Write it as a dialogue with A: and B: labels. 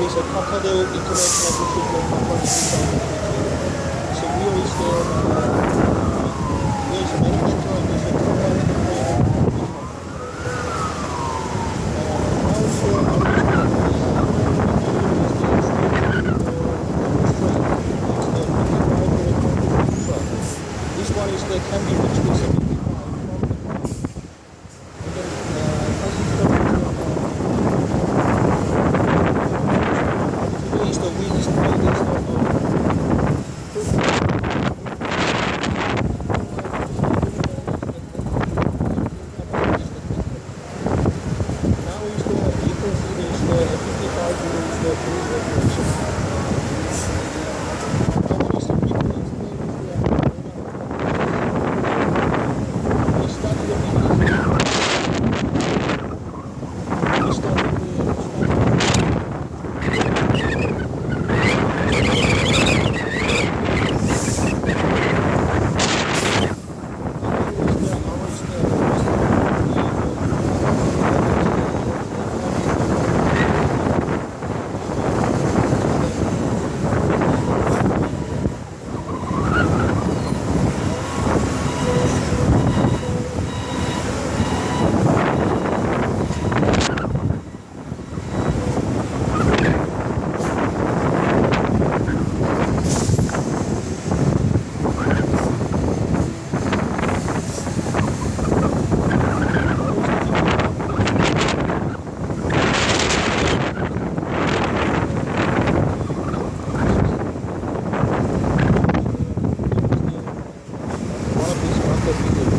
A: is a Kakadeo International Football Company 2022. So we are still there's a manufacturer and there's a company this one is the can be reached with 75 and then today is the week is Friday now is the you can see there is the 55 euros the food regulation. One of these